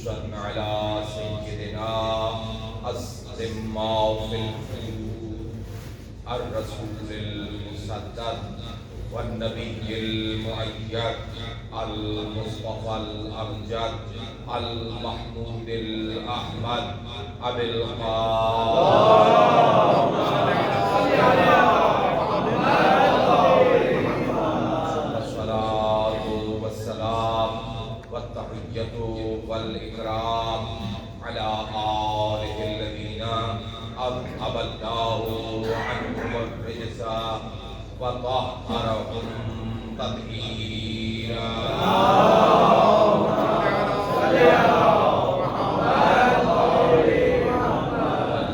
صل على سيدنا السماء في الوجود الرسول المسدد والنبي المؤيد المصطفى الأمجد المحمود الأحمد أبي القاسم والصلاة والسلام والتحية والإكرام على آله الذين أذهب الله عنهم الرجس وطهرهم تطهيرا.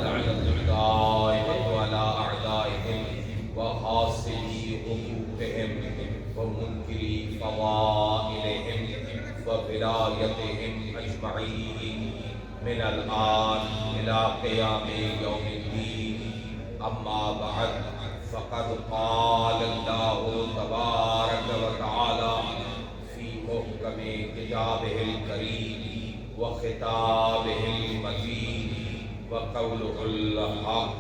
واللعنة الدائمة على أعدائهم وحاصدي حقوقهم ومنكري فضائلهم وولايتهم أجمعين من الآن إلى قيام يوم الدين. أما بعد فقد قال الله تبارك وتعالى في محكم كتابه الكريم وخطابه المتين وقوله الحق.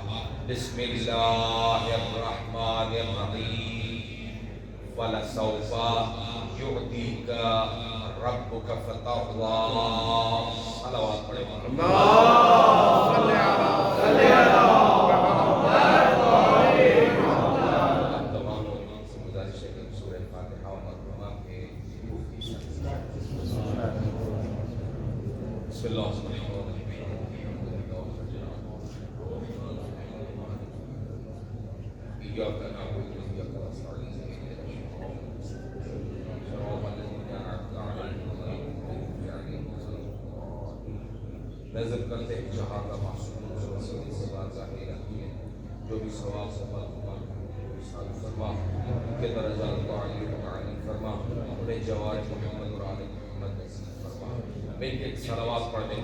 بسم الله الرحمن الرحيم. ولسوف يعطيك ربك فترضى. صلوات پڑھیں. اللهم صل على بسم اللہ الرحمن الرحیم. إياك نعبد وإياك نستعين صراط الذين أنعمت عليهم غير المغضوب عليهم ولا الضالين. نظر کرتے ہیں جہاں کا معصوم رسول سے بات ظاہر رہتی ہے، جو بھی ثواب سے بات فرما، ان کے درجات کو عالی و عالی فرما، انہیں جوارح محمد اور آل محمد نصیب فرما. مل کے صلوات پڑھ دیں.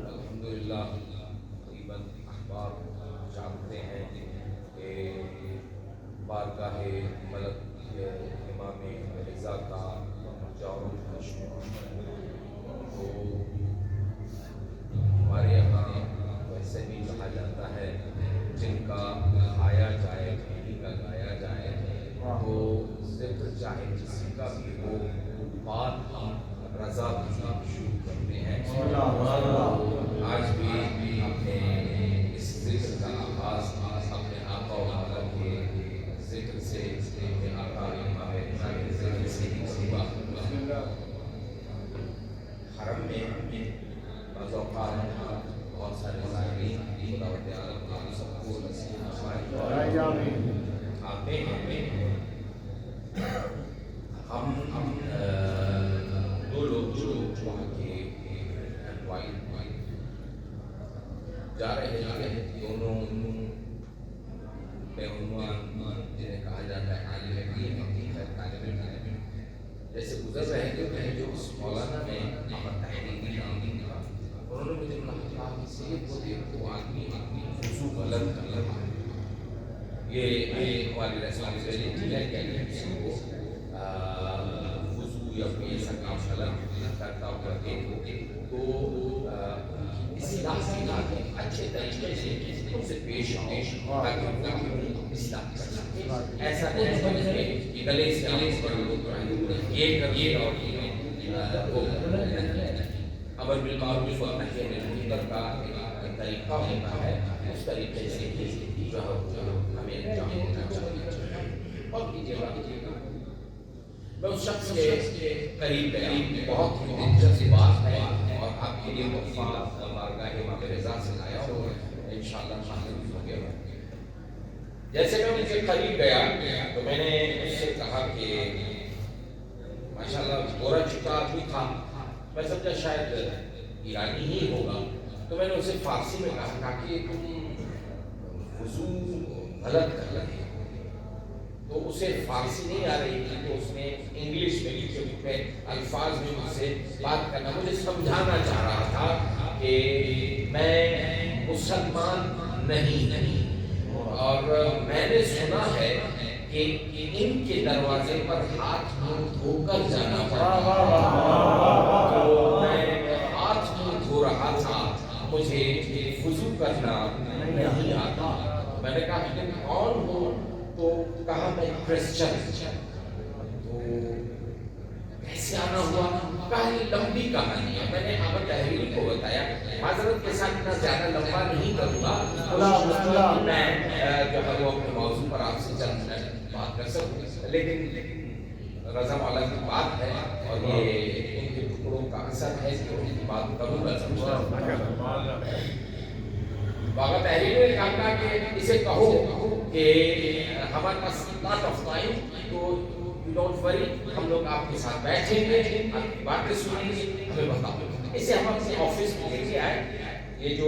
الحمدللہ تقریباً احباب جانتے ہیں کہ بارگاہ ملک امام رضا کا جوڑ تو ہمارے یہاں ویسے بھی کہا جاتا ہے جن کا کھایا جائے کہیں کا گایا جائے تو ذکر چاہے کسی کا بھی ہو بات ہم رضا کی شروع کرتے ہیں. آج بھی ہم نے اس ذکر کا آغاز اپنے آقا و مولا کے ذکر سے اپنے آقا امام رضا کے ذکر سے ہی ہوا. حرم میں بعض اوقات بہت سارے زائرین خداوند عالم کا سب کو نصیب فرمائے آتے ہیں. ہم دو لوگ جو وہاں کے انوائٹ جا رہے ہیں، دونوں بے عنوان جنہیں کہا جاتا ہے عالم دین حقیقت طالب علم، جیسے گزر رہے تھے کہیں جو اس مولانا میں احمد تحریری نام تھا، انہوں نے مجھے کہا کہ وہ دیکھو آدمی وضو غلط کر رہا ہے. یہ والد اسلام سے لیتی ہے کہ اگر کسی کو وضو یا کوئی ایسا کام غلط کرتا ہوا دیکھو تو اصلاح کی اچھے طریقے سے ان سے پیش آؤ تاکہ ان کی اصلاح کر سکے. ایسا نہیں ہے کہ گلے سے یہ کریے اور وہ امر بالمعروف والنہی عن المنکر کا ایک طریقہ ہوتا ہے، اس طریقے سے جو ہمیں انجام دینا چاہیے. اور کیجیے گا میں اس شخص کے قریب گیا، بہت ہی دلچسپ بات ہے اور آپ کے لیے مفید بارگاہ امام رضا سے لایا ہوں، انشاءاللہ شامل ہو گیا. جیسے میں ان کے قریب گیا تو میں نے اس سے کہا کہ ماشاءاللہ گورا چکا آدمی تھا، میں سمجھا شاید ایرانی ہی ہوگا، تو میں نے اسے فارسی میں کہا کہ تم وضو غلط کر رہے ہیں. تو اسے فارسی نہیں آ رہی تھی تو اس نے انگلش میں لکھے لکھے الفاظ میں مجھ سے بات کرنا، مجھے سمجھانا چاہ رہا تھا کہ میں مسلمان نہیں اور میں نے سنا ہے کہ ان کے دروازے پر ہاتھ منہ دھو کر جانا پڑا. تو میں ہاتھ منہ دھو رہا تھا, مجھے وضو کرنا نہیں آتا. میں نے کہا تم کون ہو؟ تو کہا میں کرسچن. تو کیسے آنا ہوا؟ کہا یہ لمبی کہانی ہے. میں نے ابا تحریر کو بتایا. حضرت کے ساتھ اتنا زیادہ لمبا نہیں کروں گا, میں جو ہے وہ اپنے موضوع پر آپ سے چند منٹ بات کر سکوں. لیکن رضا مولا کی بات ہے اور یہ ان کے ٹکڑوں کا اثر ہے کہ ان کی بات کروں گا. بابا تحریر نے کہا کہ اسے کہو کہ ہمارے پاس لاٹ آف ٹائم, تو ڈونٹ وری, ہم لوگ آپ کے ساتھ بیٹھیں گے, آپ کی باتیں سنیں گے, ہمیں بتاؤ. اسے ہم اپنے آفس میں لے کے آئے. یہ جو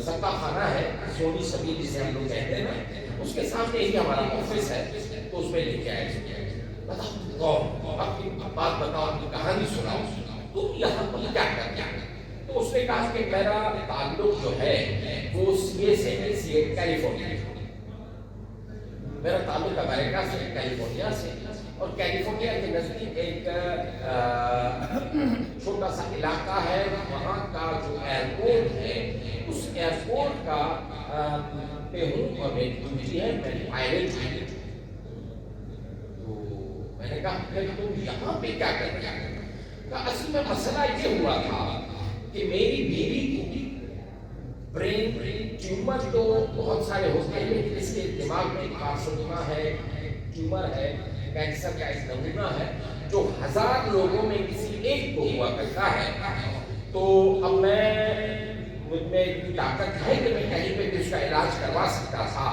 ستا خانہ ہے, سونی سبھی جسے ہم لوگ کہتے ہیں نا, اس کے سامنے ہی ہمارا آفس ہے. تو اس میں لے کے آئے. بتاؤ کون, آپ کی بات بتاؤ, آپ کی کہانی سناؤ, تم یہاں پر کیا کرتے ہیں؟ تو اس نے کہا کہ میرا تعلق جو ہے وہ سی اے سے ہے, سی اے کیلیفورنیا. میرا تعلق امریکہ سے, کیلیفورنیا سے, اور کیلیفورنیا کے نزدیک ایک چھوٹا سا علاقہ ہے. وہاں کا جو ایئرپورٹ ہے, اس ایئرپورٹ کا پہ ہوں اور میری ڈیوٹی ہے, میں پائلٹ ہوں. تو میں نے کہا کہ تم یہاں پہ کیا کر رہے ہیں؟ کہا اصل میں مسئلہ یہ ہوا تھا کہ میری بیوی کو برین ٹیومر تو بہت سارے ہوتے ہیں, لیکن اس کے دماغ میں کارسینوما ہے, ٹیومر ہے, کینسر کا ایک نمونہ ہے جو 1000 لوگوں میں کسی ایک کو ہوا کرتا ہے. تو اب مجھ میں اتنی طاقت ہے کہ میں کہیں پہ بھی اس کا علاج کروا سکتا تھا,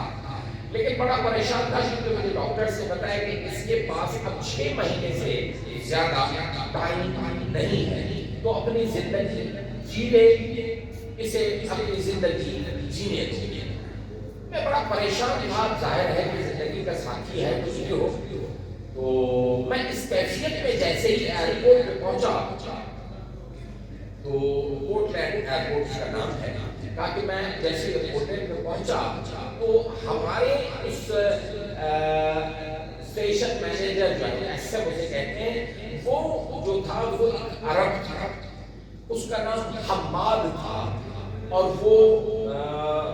لیکن بڑا پریشان تھا کیونکہ مجھے ڈاکٹر سے بتایا کہ اس کے پاس اب 6 مہینے سے زیادہ ٹائم نہیں ہے, تو اپنی زندگی جی لے, اسے اپنی زندگی جینے دو. میں بڑا پریشان تھا, ظاہر ہے کہ زندگی کا ساتھی ہے کچھ بھی ہو. تو میں اس کیفیت میں جیسے ہی ایئرپورٹ پہ پہنچا, تو پورٹلینڈ ایئرپورٹ کا نام ہے, کہا کہ میں جیسے پورٹلینڈ پہ پہنچا تو ہمارے اس اسٹیشن مینیجر جو ہے, ایسے اسے کہتے ہیں, وہ جو تھا وہ ایک عرب تھا, اس کا نام حماد تھا, اور وہ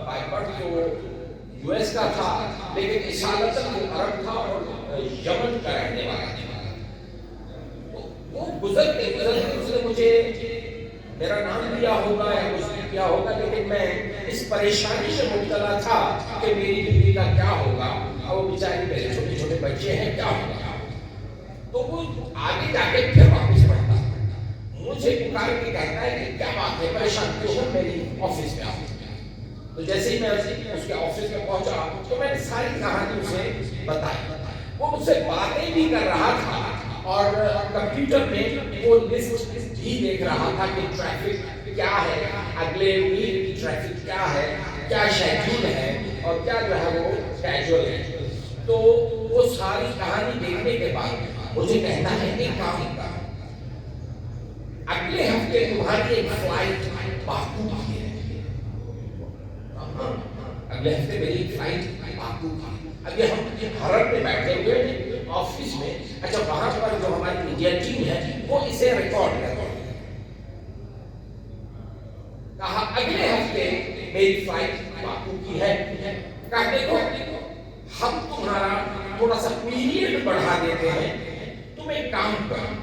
بائی برتھ تو یو ایس کا تھا, لیکن اصالتاً وہ عرب تھا اور یمن کا رہنے والا تھا. وہ گزرتے اس نے مجھے میرا نام دیا ہوگا یا کچھ بھی کیا ہوگا, لیکن میں اس پریشانی سے مبتلا تھا کہ میری بیوی کا کیا ہوگا, اور وہ بیچاری میرے چھوٹے چھوٹے بچے ہیں, کیا ہوگا. تو وہ آگے جا کے پھر واپس پڑھتا, مجھے پکار کے کہتا ہے کہ کیا بات ہے, پریشان کیوں ہو, میری آفس میں آؤ. تو جیسے ہی میں اس کے آفس میں پہنچا تو میں نے ساری کہانی اسے بتائی. وہ مجھ سے باتیں بھی کر رہا تھا اور کمپیوٹر میں وہ لسٹ بھی دیکھ رہا تھا کہ ٹریفک کیا ہے, اگلے ویک کی ٹریفک کیا ہے, کیا شیڈول ہے, اور کیا جو ہے وہ کیجول ہے. تو وہ ساری کہانی دیکھنے کے بعد مجھے کہتا ہے ایک کام کا, اگلے ہفتے تمہاری ایک فلائٹ باکو کی ہے. اگلے ہفتے میری ایک فلائٹ باکو کی. ابھی ہم حرم میں بیٹھے ہوئے ہیں آفس میں. اچھا, وہاں پر جو ہماری میڈیا ٹیم ہے وہ اسے ریکارڈ کر رہی ہے. کہا اگلے ہفتے میری فلائٹ باکو کی ہے. کہا دیکھو ہم تمہارا تھوڑا سا پیریڈ بڑھا دیتے ہیں, تم ایک کام کرو,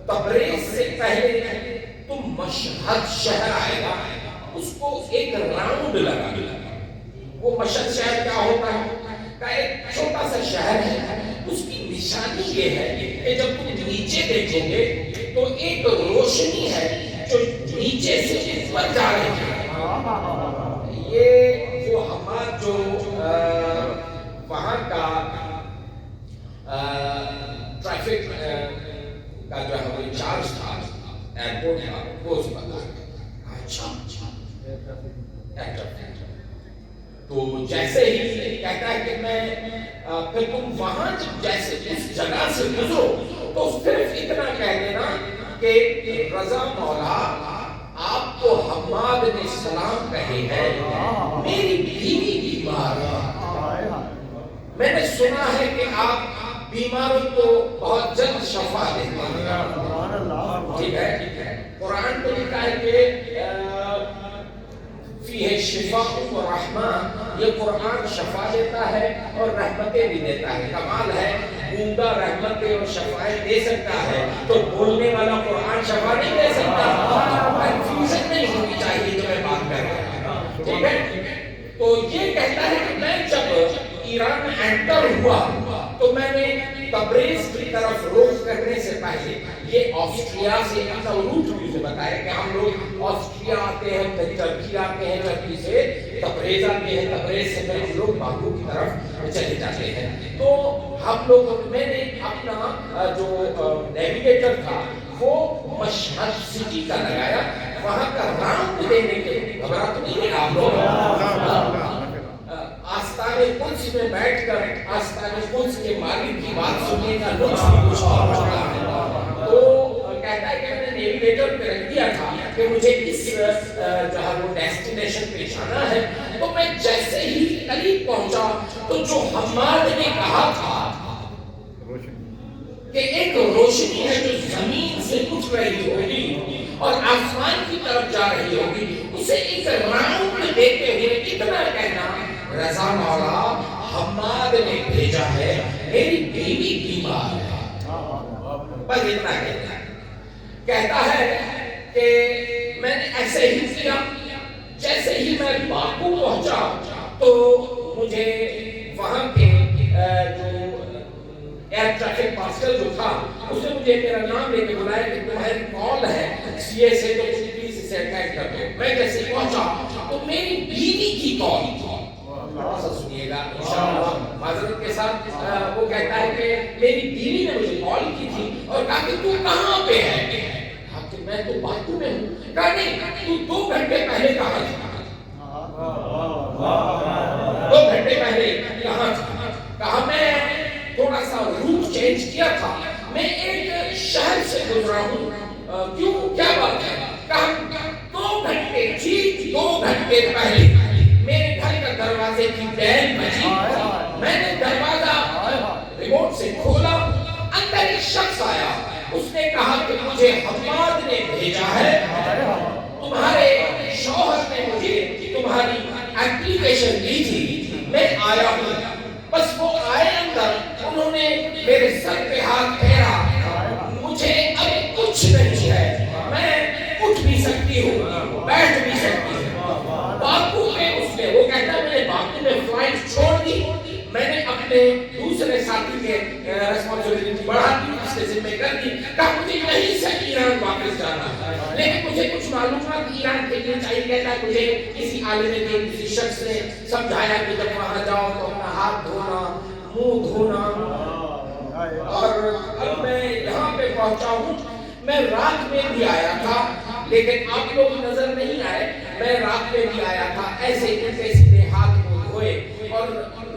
تبریز سے پہلے تم مشہد شہر آئے گا, اس کو ایک راؤنڈ لگا. وہ مشہد شہر کیا ہوتا ہے, کا ایک چھوٹا سا شہر ہے. اس کی نشانی یہ ہے کہ جب تم نیچے دیکھو گے تو ایک روشنی ہے جو نیچے سے اوپر جا رہی ہے. یہ وہ ہمارا جو وہاں کا ٹریفک کا جو ہے وہ انچارج تھا ایئرپورٹ کا, وہ اس بتا. اچھا, تو جیسے ہی کہتا ہے کہ میں پھر تم وہاں جیسے اس جگہ سے گزرو تو صرف اتنا کہہ دینا کہ رضا مولا آپ کو حماد نے سلام کہے ہیں, میری بیوی بیمار ہے. میں نے سنا ہے کہ آپ بیماروں کو بہت جلد شفا دیتے ہیں، ٹھیک ہے؟ قرآن کو لکھا ہے کہ فیہ شفاء و رحمہ، یہ قرآن شفا دیتا ہے اور رحمتیں بھی دیتا ہے۔ کمال ہے، گونگا رحمتیں اور شفائیں دے سکتا ہے تو بولنے والا قرآن شفا نہیں دے سکتا۔ کنفیوژن نہیں ہونی چاہیے جو میں بات کر رہا ہوں، ٹھیک ہے؟ تو یہ کہتا ہے کہ میں جب ایران میں انٹر ہوا تو میں نے تبریز کی طرف رخ کرنے سے پہلے، یہ آسٹریا سے اپنا روٹ مجھے بتایا کہ ہم لوگ آسٹریا آتے ہیں، پھر ترکی آتے ہیں، ترکی سے تبریز آتے ہیں، تبریز سے پھر لوگ باکو کی طرف چلے جاتے ہیں۔ تو ہم لوگ، میں نے اپنا جو نیویگیٹر تھا وہ مشہد سٹی کا لگایا، وہاں کا راؤنڈ دینے کے لیے، گھبرا تو نہیں ہے آپ لوگ؟ آستانے قدس میں بیٹھ کر آستانے قدس کے مالک کی بات سننے کا لطف بھی کچھ اور ہوتا ہے۔ تو کہتا ہے کہ میں نے نیویگیٹر پہ رکھ دیا تھا کہ مجھے اس جہاں وہ ڈیسٹینیشن پہ جانا ہے، تو میں جیسے ہی قریب پہنچا تو جو حماد نے کہا تھا کہ ایک روشنی ہے جو زمین سے اٹھ رہی ہوگی اور آسمان کی طرف جا رہی ہوگی، اسے ایک راؤنڈ دیتے ہوئے اتنا کہنا، رضا مولا حماد نے بھیجا ہے، میری بیوی بیمار ہے، بس اتنا کہتا ہے کہ میں نے ایسے ہی کیا۔ جیسے ہی میں باکو پہنچا تو مجھے وہاں کے جو ایئر ٹریفک مارشل جو تھا اس نے مجھے میرا نام لے کے بلایا کہ تمہاری کال ہے سی اے سے، تو پلیز اسے اٹیک کر دو۔ میں جیسے ہی پہنچا تو میری بیوی کی کال تھی، تھوڑا سا سنیے گا انشاءاللہ معذرت کے ساتھ۔ وہ کہتا ہے کہ میری بیوی نے مجھے کال کی تھی اور کہا کہ تو کہاں پہ ہے؟ کہا کہ میں تو باکو میں ہوں۔ کہا نہیں، تو 2 گھنٹے پہلے کہاں تھا؟ 2 گھنٹے پہلے کہاں تھا؟ کہا میں تھوڑا سا روٹ چینج کیا تھا، میں ایک شہر سے گزرا ہوں۔ کیوں، کیا بات ہے؟ کہا 2 گھنٹے، ٹھیک 2 گھنٹے پہلے میرے گھر کا دروازے کی بیل بجی، میں نے دروازہ ریموٹ سے کھولا، اندر ایک شخص آیا، اس نے کہا کہ مجھے حماد نے بھیجا ہے، تمہارے شوہر نے مجھے تمہاری اپلیکیشن دی تھی، میں آیا ہوں۔ بس وہ آئے اندر، انہوں نے میرے سر پہ ہاتھ پھیرا، مجھے اب کچھ نہیں ہے، میں اٹھ بھی سکتی ہوں، بیٹھ بھی سکتی ہوں۔ باکو میں اس نے، وہ کہتا ہے میں نے باکو میں فلائٹ چھوڑ دی، میں نے اپنے دوسرے ساتھی کے ریسپانسبلٹی بڑھا دی، اس کے ذمہ کر دی، کہا مجھے یہیں سے ایران واپس جانا ہے، لیکن مجھے کچھ معلومات ایران کے لیے چاہیے۔ کہتا ہے مجھے کسی عالم دین، کسی شخص نے سمجھایا کہ جب وہاں جاؤ تو اپنا ہاتھ دھونا، منہ دھونا، اور اب میں یہاں پہ پہنچا ہوں۔ میں رات میں بھی آیا تھا لیکن آپ لوگ نظر نہیں آئے، میں رات میں بھی آیا تھا، ایسے الٹے سیدھے ہاتھ منہ دھوئے، اور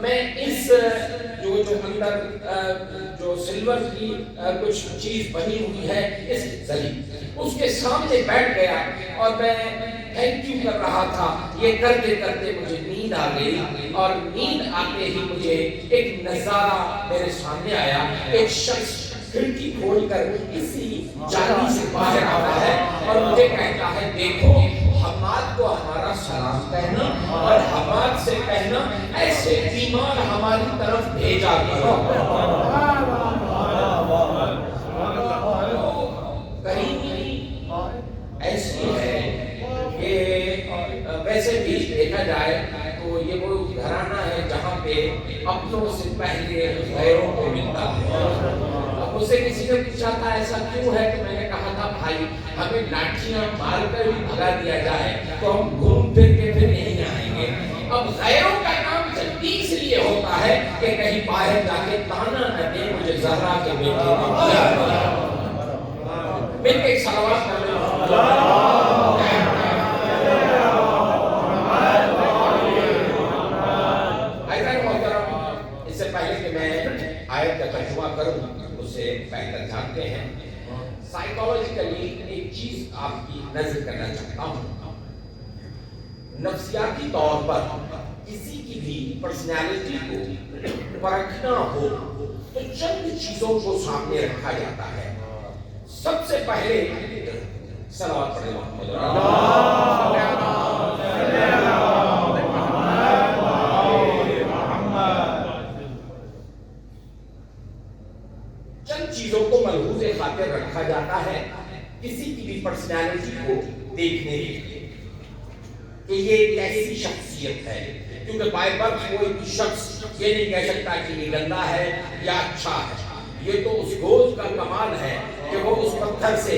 میں اس جو اندر جو سلور کی کچھ چیز بنی ہوئی ہے اس اس کے سامنے بیٹھ گیا اور میں تھینک یو کر رہا تھا۔ یہ کرتے کرتے مجھے نیند آ گئی، اور نیند آتے ہی مجھے ایک نظارہ میرے سامنے آیا، ایک شخص کھڑکی کھول کر اسی جالی سے باہر آتا ہے اور مجھے کہتا ہے دیکھو حماد کو ہمارا سلام کہنا اور حماد سے کہنا ایسے بیمار ہماری طرف بھیجا گیا۔ کریمی ایسی ہے کہ ویسے بھی دیکھا جائے تو یہ وہ گھرانہ ہے جہاں پہ اپنوں سے پہلے غیروں کو ملتا ہے۔ اب اسے کسی نے پوچھا تھا ایسا کیوں ہے، تو میں نے کہا تھا بھائی ہمیں لاٹھیاں مار کر بھی بھگا دیا جائے تو ہم گھوم پھر کے پھر نہیں آئیں گے۔ اب غیروں کا کام جلدی اس لیے ہوتا ہے کہ کہیں باہر جا کے تانا نہ دے مجھے زہرا کے بیٹے نے کیا۔ مل کے ایک صلوات پڑھ لیں۔ اس سے پہلے کہ میں آیت کا ترجمہ کروں اس سے بہتر جانتے ہیں، سائیکالوجیکلی ایک چیز آپ کی نظر کرنا چاہتا ہوں۔ نفسیاتی طور پر کسی کی بھی پرسنالٹی کو پرکھنا ہو تو چند چیزوں کو سامنے رکھا جاتا ہے. سب سے پہلے صلوات پڑھیں محمد چند چیزوں کو ملحوظ خاطر رکھا جاتا ہے کسی کی بھی پرسنالٹی کو دیکھنے کے لیے کہ یہ کیسی شخصیت ہے. کیونکہ بائی برتھ کوئی بھی شخص یہ نہیں کہہ سکتا کہ یہ گندا ہے یا اچھا ہے. یہ تو اس گود کا کمال ہے کہ وہ اس پتھر سے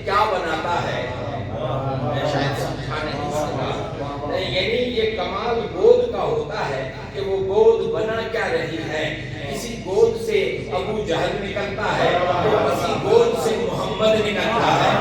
کیا بناتا ہے. شاید سمجھا نہیں سکا. یعنی یہ کمال گود کا ہوتا ہے کہ وہ گود بنا کیا رہی ہے. کسی گود سے ابو جہل نکلتا ہے تو کسی گود سے محمد نکلتا ہے.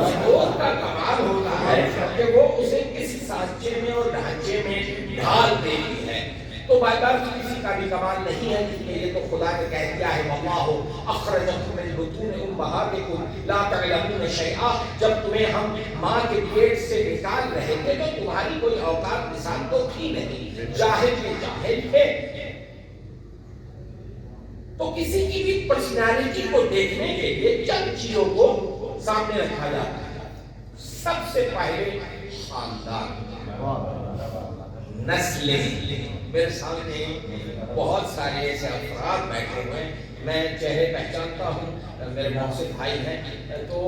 اس گود کا کمال ہوتا ہے کہ وہ اسے کس سانچے میں اور ڈھانچے میں ڈھال دیتی ہے. تو بائی برتھ کسی کا بھی کمال نہیں ہے کیونکہ یہ تو خدا نے کہہ دیا ہے واللہ اخرجکم من بطون امہاتکم لا تعلمون شیئا. جب تمہیں ہم ماں کے پیٹ سے نکال رہے تھے تو تمہاری کوئی اوقات نسان تو تھی نہیں. جاہل کے جاہل تھے. تو کسی کی بھی پرسنالٹی کو دیکھنے کے لیے چند چیزوں کو سامنے رکھا جاتا ہے. سب سے پہلے خاندان, نسلیں. میرے سامنے بہت سارے ایسے افراد بیٹھے ہوئے ہیں, میں چہرے پہچانتا ہوں, میرے محسن بھائی ہیں. تو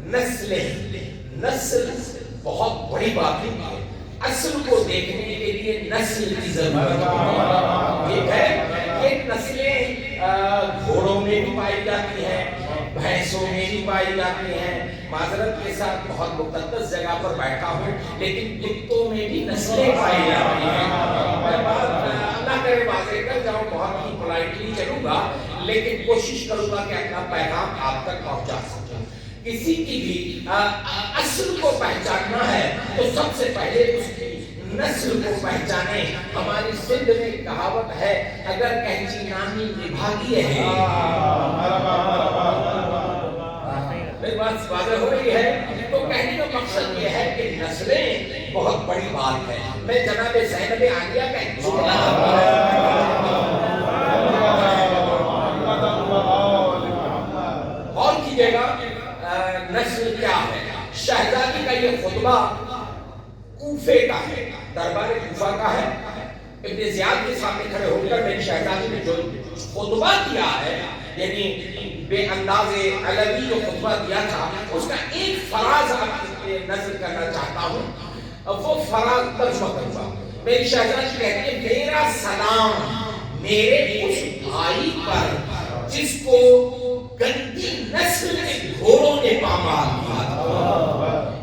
نسل بہت بڑی بات ہے. اصل کو دیکھنے کے لیے نسل کی ضرورت ہے. ٹھیک ہے, یہ نسلیں گھوڑوں میں بھی پائی جاتی ہیں, بھینسوں میں بھی پائی جاتی ہیں. معذرت کے ساتھ بہت مقدس جگہ پر بیٹھا ہوں لیکن کتوں میں بھی نسلیں پائی جاتی ہیں. اللہ کرے واضح کر جاؤں, بہت ہی پولائٹلی چلوں گا لیکن کوشش کروں گا کہ اپنا پیغام آپ تک پہنچا سکوں. کسی کی بھی اصل کو پہچاننا ہے تو سب سے پہلے اس کی نسل کو پہچانے. ہماری سندھ میں کہاوت ہے اگر کہچی نامی نبھاگی ہے. میری بات واضح ہو رہی ہے. تو کہنے کا مقصد یہ ہے کہ نسلیں بہت بڑی بات ہے. میں جناب زینب عالیہ کا ایک جملہ غور کیجیے گا. نسل کیا ہے؟ شہزادی کا یہ خطبہ کوفے کا ہے, دربار کوفہ کا ہے. ابن زیاد کے سامنے کھڑے ہو کر میری شہزادی نے جو خطبہ دیا ہے, یعنی بے انداز علوی جو خطبہ دیا تھا, اس کا ایک فراز آپ کے نظر کرنا چاہتا ہوں. وہ فراز ترجمہ کروں. میری شہزادی کہتی ہے میرا سلام میرے اس بھائی پر جس کو گندی نسل کے گھوڑوں نے پامال کیا.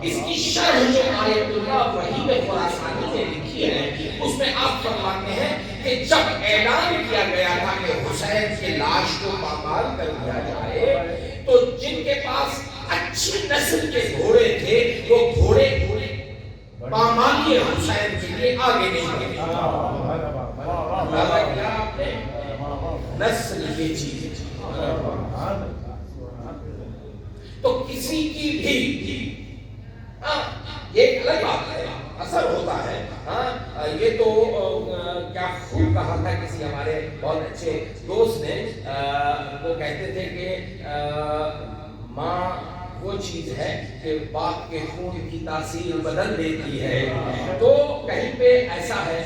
اس کی شرح جو آیت اللہ وحید خراسانی نے لکھی ہے اس میں آپ فرماتے ہیں کہ جب اعلان کیا گیا تھا کہ حسین کے لاش کو پامال کر دیا جائے تو جن کے پاس اچھی نسل کے گھوڑے تھے وہ گھوڑے پامالی حسین کے لیے آگے نہیں بڑھے. نسل کی چیز. تو کسی کی بھی ایک الگ بات ہے, اثر ہوتا ہے. یہ تو کیا خوب کہا تھا کسی ہمارے بہت اچھے دوست نے, وہ کہتے تھے کہ ماں وہ چیز ہے کہ باپ کے خون کی تاثیر بدل دیتی ہے. تو کہیں پہ ایسا ہے,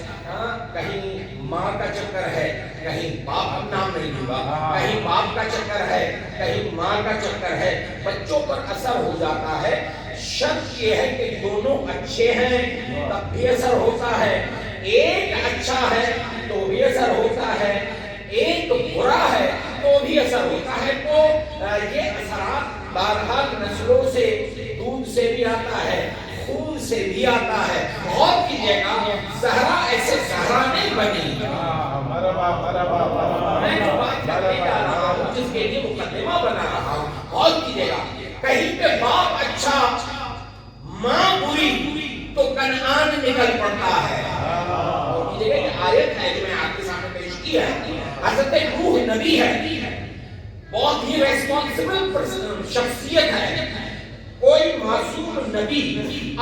کہیں ماں کا چکر ہے, کہیں باپ, نام نہیں لوں گا, کہیں باپ کا چکر ہے, کہیں ماں کا چکر ہے. بچوں پر اثر ہو جاتا ہے. شرط یہ ہے کہ دونوں اچھے ہیں تب بھی اثر ہوتا ہے, ایک اچھا ہے تو بھی اثر ہوتا ہے, ایک برا ہے تو بھی اثر ہوتا ہے. تو یہ اثرات بہرحال نسلوں سے, دودھ سے بھی آتا ہے, خون سے بھی آتا ہے. غور کیجیے گا زہرا ایسے زہرا نہیں بنی. میں جو بات کرنے جا رہا ہوں جس کے لیے مقدمہ بنا رہا ہوں, غور کیجیے گا کہیں پہ باپ اچھا ماں بری تو کنعان نکل پڑتا ہے. اور کیجیے گا یہ آیت ہے جو میں آپ کے سامنے پیش کی ہے, حضرت نوح نبی ہے, بہت ہی ریسپانسبل شخصیت ہے. کوئی معصوم نبی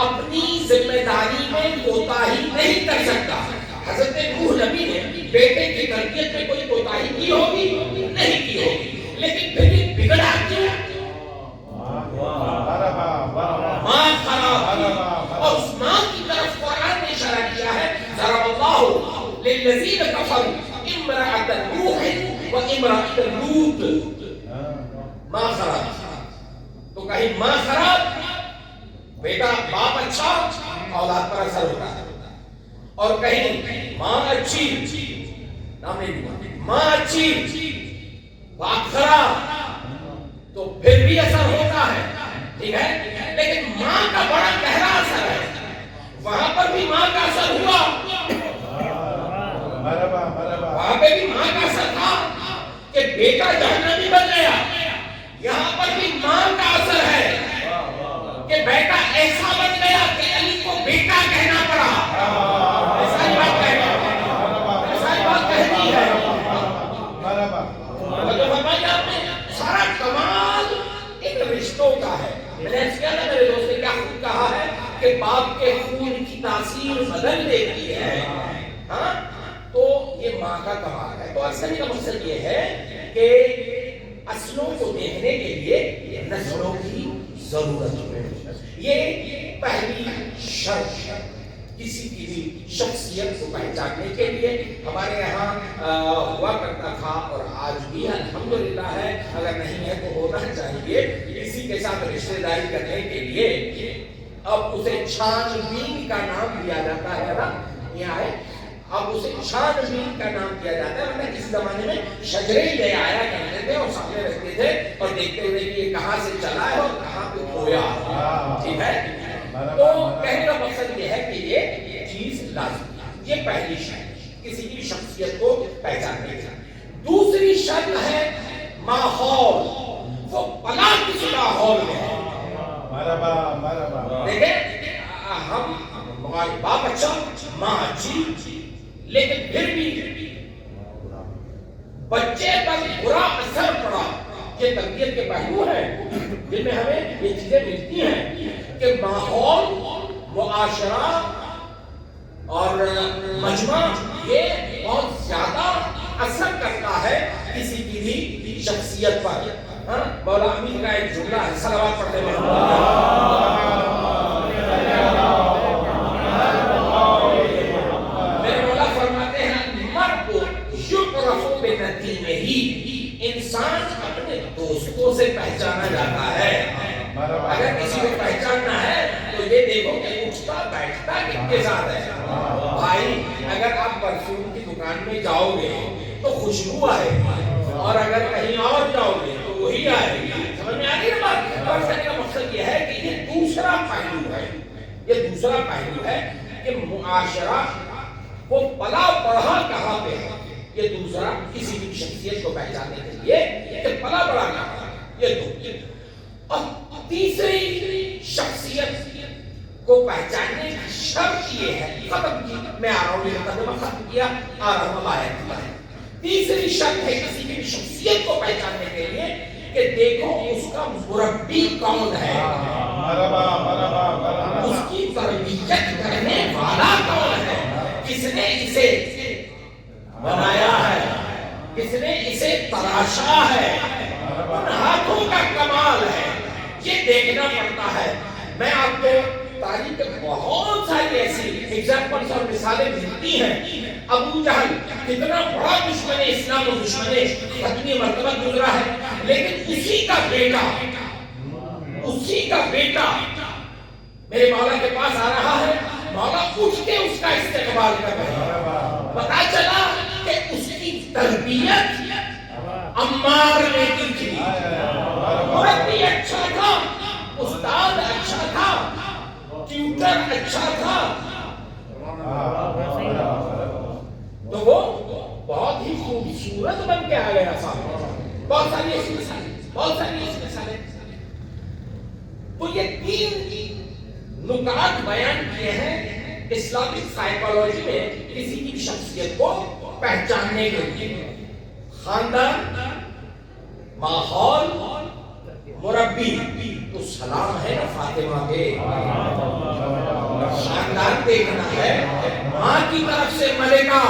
اپنی ذمہ داری میں کوتاہی نہیں کر سکتا. حضرت نوح نبی نے بیٹے کی تربیت میں کوئی کوتاہی کی ہوگی؟ نہیں کی ہوگی، لیکن پھر یہ بگڑا کیوں؟ ماں خراب، اور اس ماں کی طرف قرآن نے اشارہ کیا ہے، ضرب اللہ للذین کفروا امرأۃ نوح و امرأۃ لوط، ماں خراب، تو کہیں ماں خراب، بیٹا باپ اچھا اولاد پر اثر ہوتا ہے، اور کہیں ماں اچھی، نام نہیں، ماں اچھی باپ خراب، تو پھر بھی اثر ہوتا ہے، ٹھیک ہے، لیکن ماں کا بڑا گہرا اثر ہے، وہاں پر بھی ماں کا اثر ہوا، وہاں پہ بھی ماں کا اثر تھا کہ بیٹا جہنمی بن گیا، یہاں پر بھی ماں کا اثر ہے کہ بیٹا ایسا بن گیا کہ علی کو بیٹا کہنا پڑا، ایسا ہی بات کہنا، ایسا ہی بات کہنی ہے، جو فرمایا آپ نے، سارا کمال ان رشتوں کا ہے۔ میں نے اس کیا نا میرے دوست نے کیا خود کہا ہے کہ باپ کے خون کی تاثیر بدل دیتی ہے، ہاں، تو یہ ماں کا کمال ہے۔ تو اصل کا مقصد یہ ہے کہ اصلوں کو دیکھنے کے لیے نسلوں کی ضرورت ہے، یہ پہلی شرط ہے کسی کی بھی شخصیت کو پہچاننے کے لیے۔ ہمارے یہاں ہوا کرتا تھا اور آج بھی الحمدللہ ہے، اگر نہیں ہے تو ہونا چاہیے، کسی کے ساتھ رشتہ داری کرنے کے لیے اب اسے چھان بین کا نام دیا جاتا ہے نا، یہاں ہے، اب اسے چھان بین کا نام دیا جاتا ہے، ورنہ اس زمانے میں شجرے لے آیا کرتے تھے اور سامنے رکھتے تھے اور دیکھتے ہوئے کہ یہ کہاں سے چلا ہے اور کہاں پہ کھویا، ٹھیک ہے۔ تو کہنے کا مقصد یہ ہے کہ یہ چیز لازم ہے، یہ پہلی شرط کسی کی شخصیت کو پہچاننے کی۔ دوسری شرط ہے ماحول، وہ پلا کس ماحول میں ہے۔ دیکھیں ہم باپ اچھا ماں اچھی، لیکن پھر بھی بچے پر برا اثر پڑا، یہ تربیت کے پہلو ہیں جن میں ہمیں یہ چیزیں ملتی ہیں کہ ماحول، معاشرہ اور مجمع یہ بہت زیادہ اثر کرتا ہے کسی کی بھی شخصیت پر۔ مولا امین کا ایک جملہ ہے، صلوات پڑھتے ہیں، میرے مولا فرماتے ہیں مرء یعرف بنتیمہ، انسان اپنے دوستوں سے پہچانا جاتا ہے۔ اگر کسی کو پہچاننا ہے تو یہ دیکھو کہ اٹھتا بیٹھتا کن کے ساتھ ہے۔ بھائی اگر آپ پرفیوم کی دکان میں جاؤ گے تو خوشبو آئے گی، اور اگر کہیں اور جاؤ گے تو وہی آئے گی، سمجھ میں آ گئی نا بات؟ اور کہنے کا مقصد یہ ہے کہ یہ دوسرا پہلو ہے، یہ دوسرا پہلو ہے کہ معاشرہ وہ پلا بڑھا کہاں پہ ہے، یہ دوسرا کسی بھی شخصیت کو پہچاننے کے لیے کہ پلا بڑھا کہاں ہے، یہ دو۔ اور تیسری شخصیت کو پہچاننے کی شرط یہ ہے، ختم کی، میں آ رہا ہوں، یہ مقدمہ ختم کیا، آ رہا ہوں آیت پر۔ تیسری شرط ہے کسی کی شخصیت کو پہچاننے کے لیے کہ دیکھو اس کا مربی کون ہے، اس کی تربیت کرنے والا کون ہے، کس نے اسے بنایا ہے، کس نے اسے تراشا ہے، ان ہاتھوں کا کمال ہے، یہ دیکھنا پڑتا ہے۔ میں آپ کو تاریخ کے بہت ساری ایسی ایگزامپلز اور مثالیں ملتی ہیں۔ ابو جہل کتنا بڑا دشمن اسلام و دشمن ختمی مرتبہ گزرا ہے، لیکن اسی کا بیٹا میرے مولا کے پاس آ رہا ہے، مولا اٹھ کے اس کا استقبال کر رہے ہیں، پتا چلا کہ اس کی تربیت عمار نے کی تھی، مربی اچھا تھا، استاد اچھا تھا، ٹیوٹر اچھا تھا، تو وہ بہت ہی خوبصورت بن کے آ گیا صاحب۔ بہت ساری ایسی مثالیں۔ تو یہ تین نکات بیان کیے ہیں اسلامک سائیکالوجی میں کسی کی شخصیت کو پہچاننے کے لیے: خاندان، ماحول، مربی۔ تو سلام ہے نا فاطمہ کے، خاندان دیکھنا ہے، ماں کی طرف سے ملکہ،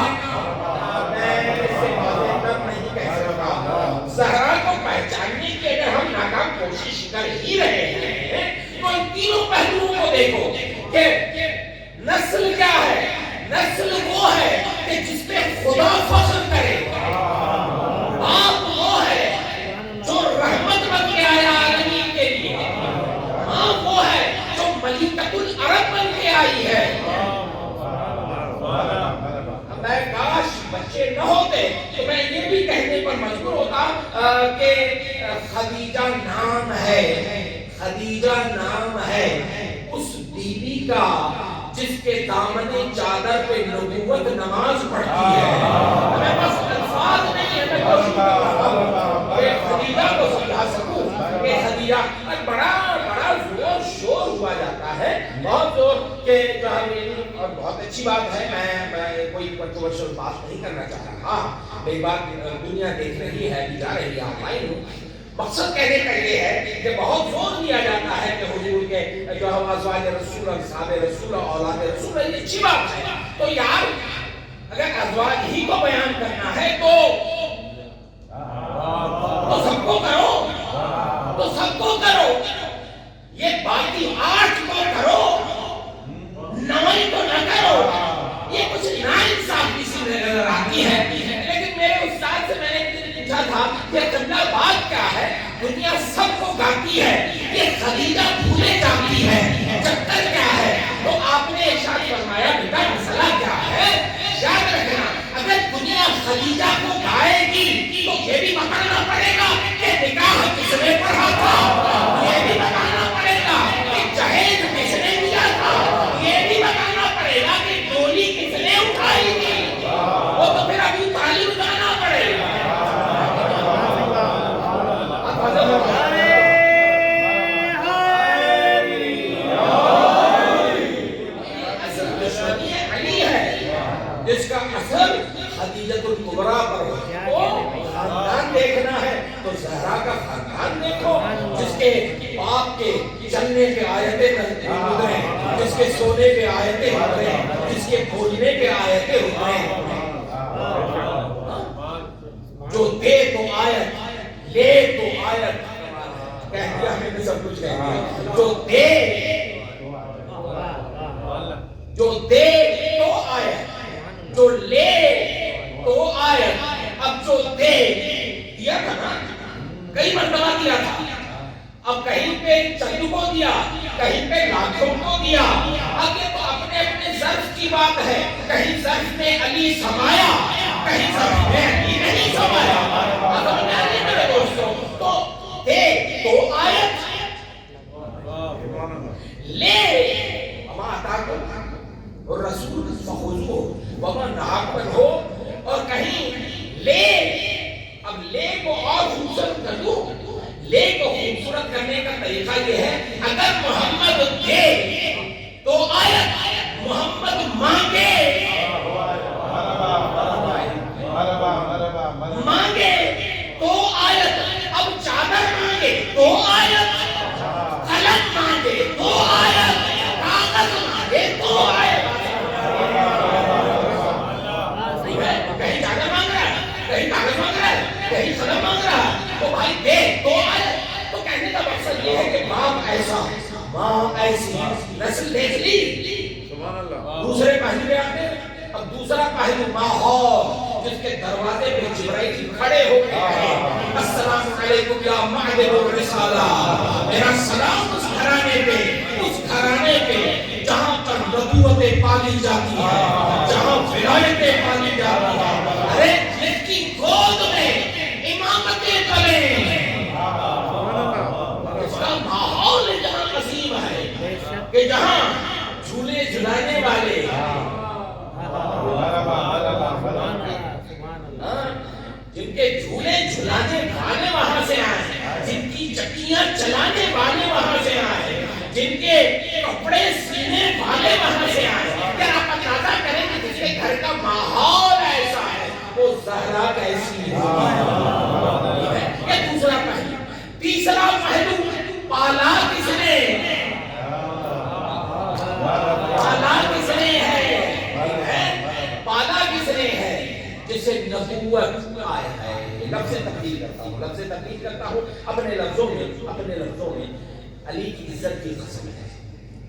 میں اس سے واضح تر نہیں کہہ سکتا۔ زہرا کو پہچاننے کی اگر ہم ناکام کوشش کر ہی رہے ہیں تو ان تینوں پہلوؤں کو دیکھو کہ نسل کیا ہے؟ نسل وہ ہے کہ جس پہ خدا فخر کرے، باپ وہ ہے جو رحمت بن کے آیا عالمین کے لیے، ماں وہ ہے جو ملکۃ العرب بن کے آئی ہے۔ میں کاش بچے نہ ہوتے تو میں یہ بھی کہنے پر مجبور ہوتا کہ خدیجہ نام ہے، خدیجہ نام ہے اس بی بی کا جس کے دامن چادر پہ نبوت نماز پڑھتی ہے۔ میں بس الفاظ نہیں ہے، میں کوشش کر رہا ہوں کہ خدیجہ کو سمجھا سکوں کہ خدیجہ بڑا زور شور ہوا جاتا ہے، بہت زور کہ اور بہت اچھی بات ہے، میں کوئی کنٹروورشل بات نہیں کرنا چاہ رہا، میری بات دنیا دیکھ رہی ہے، جا رہی ہے، آن لائن ہوں۔ مقصد کہنے کا یہ ہے کہ بہت زور دیا جاتا ہے کہ حضور کے جو ازواج رسول، اصحاب رسول، اولاد رسول، یہ اچھی بات ہے۔ تو یار اگر ازواج ہی کو بیان کرنا ہے تو سب کو کرو، تو سب کو کرو، یہ باقی 8 کو کرو، 9 کو نہ کرو۔ یہ کچھ ناانصافی سی نظر آتی ہے، لیکن میرے استاد سے میں نے پوچھا تھا کہ قبلہ بات کیا ہے؟ دنیا سب کو گاتی ہے، یہ خدیجہ بھولے جاتی ہے، چکر کیا ہے؟ تو آپ نے ارشاد فرمایا بیٹا مسئلہ کیا ہے؟ یاد رکھنا اگر دنیا خدیجہ کو گائے گی تو یہ بھی بتانا پڑے گا کہ نکاح کس نے پڑھا تھا، یہ بھی بتانا پڑے گا کہ جہیز کس نے دیا تھا، یہ بھی بتانا پڑے گا کہ ڈولی کس نے اٹھائی تھی، وہ تو پھر ابھی تعلیم جانا پڑے گا۔ جس کا اثر خدیجۃ الکبریٰ پر ہو۔ خاندان دیکھنا ہے تو زہرا کا خاندان دیکھو، جس کے باپ کے چلنے پہ آیتیں اتریں، جس کے سونے پہ آیتیں اتریں، جس کے بولنے پہ آیتیں اتریں، جو دے تو آیت، لے تو آیت، کہہ دیا میں نے سب کچھ کہہ دیا، جو دے تو آیت، جو لے تو آیت، اب جو دے دیا تھا نا، کئی مرتبہ دیا تھا، اب کہیں پہ چند کو دیا، کہیں پہ لاکھوں کو دیا، اب یہ تو اپنے اپنے ظرف کی بات ہے، کہیں ظرف میں علی سمایا، کہیں ظرف میں علی نہیں سمایا۔ اب ہمیں میرے دوستوں تو دے تو آیت، لے اما آتاکم الرسول فخذوہ وما نہاکم عنہ، اور کہیں لے، اب لے کو اور خوبصورت کر دوں، لے کو خوبصورت کرنے کا طریقہ یہ ہے اگر محمد دے تو آیت، محمد مانگے تو آیت، اب چادر مانگے تو آیت، قلم مانگے تو آیت، کاغذ مانگے تو آیت۔ کہیں چادر مانگ رہا ہے، کہیں کاغذ مانگ رہا ہے، کہیں قلم مانگ رہا ہے، تو بھائی دے تو آیت۔ تو کہنے کا مقصد یہ ہے کہ باپ ایسا، ماں ایسی، نسل دیکھ لی۔ دوسرے پہلو میں آتے ہیں، اب دوسرا پہلو ماحول، جس کے دروازے پہ جبرائیل کھڑے ہو کے کہے السلام علیکم یا معدن الرسالہ، میرا سلام اس گھرانے پہ، اس گھرانے پہ جہاں پر نبوتیں پالی جاتی ہیں، جہاں ولایتیں پالی جاتی ہیں، ارے جس کی گود میں امامتیں پلیں، اس کا ماحول جہاں عظیم ہے کہ جہاں جھولے جھلانے والے، جن کے جھولے جھلانے والے وہاں سے آئے، جن کی چکیاں چلانے والے وہاں سے آئے، جن کے کپڑے سینے والے وہاں سے آئے، اگر آپ اندازہ کریں کہ جس کے گھر کا ماحول ایسا ہے وہ زہرا کیسی ہے۔ یہ دوسرا پہلو۔ تیسرا پہلو، پالا کس نے؟ پالا کس نے ہے؟ پالا کس نے ہے؟ جسے نبوت آیا ہے. لفظ تبدیل کرتا ہوں اپنے لفظوں میں علی کی عزت کی قسم ہے.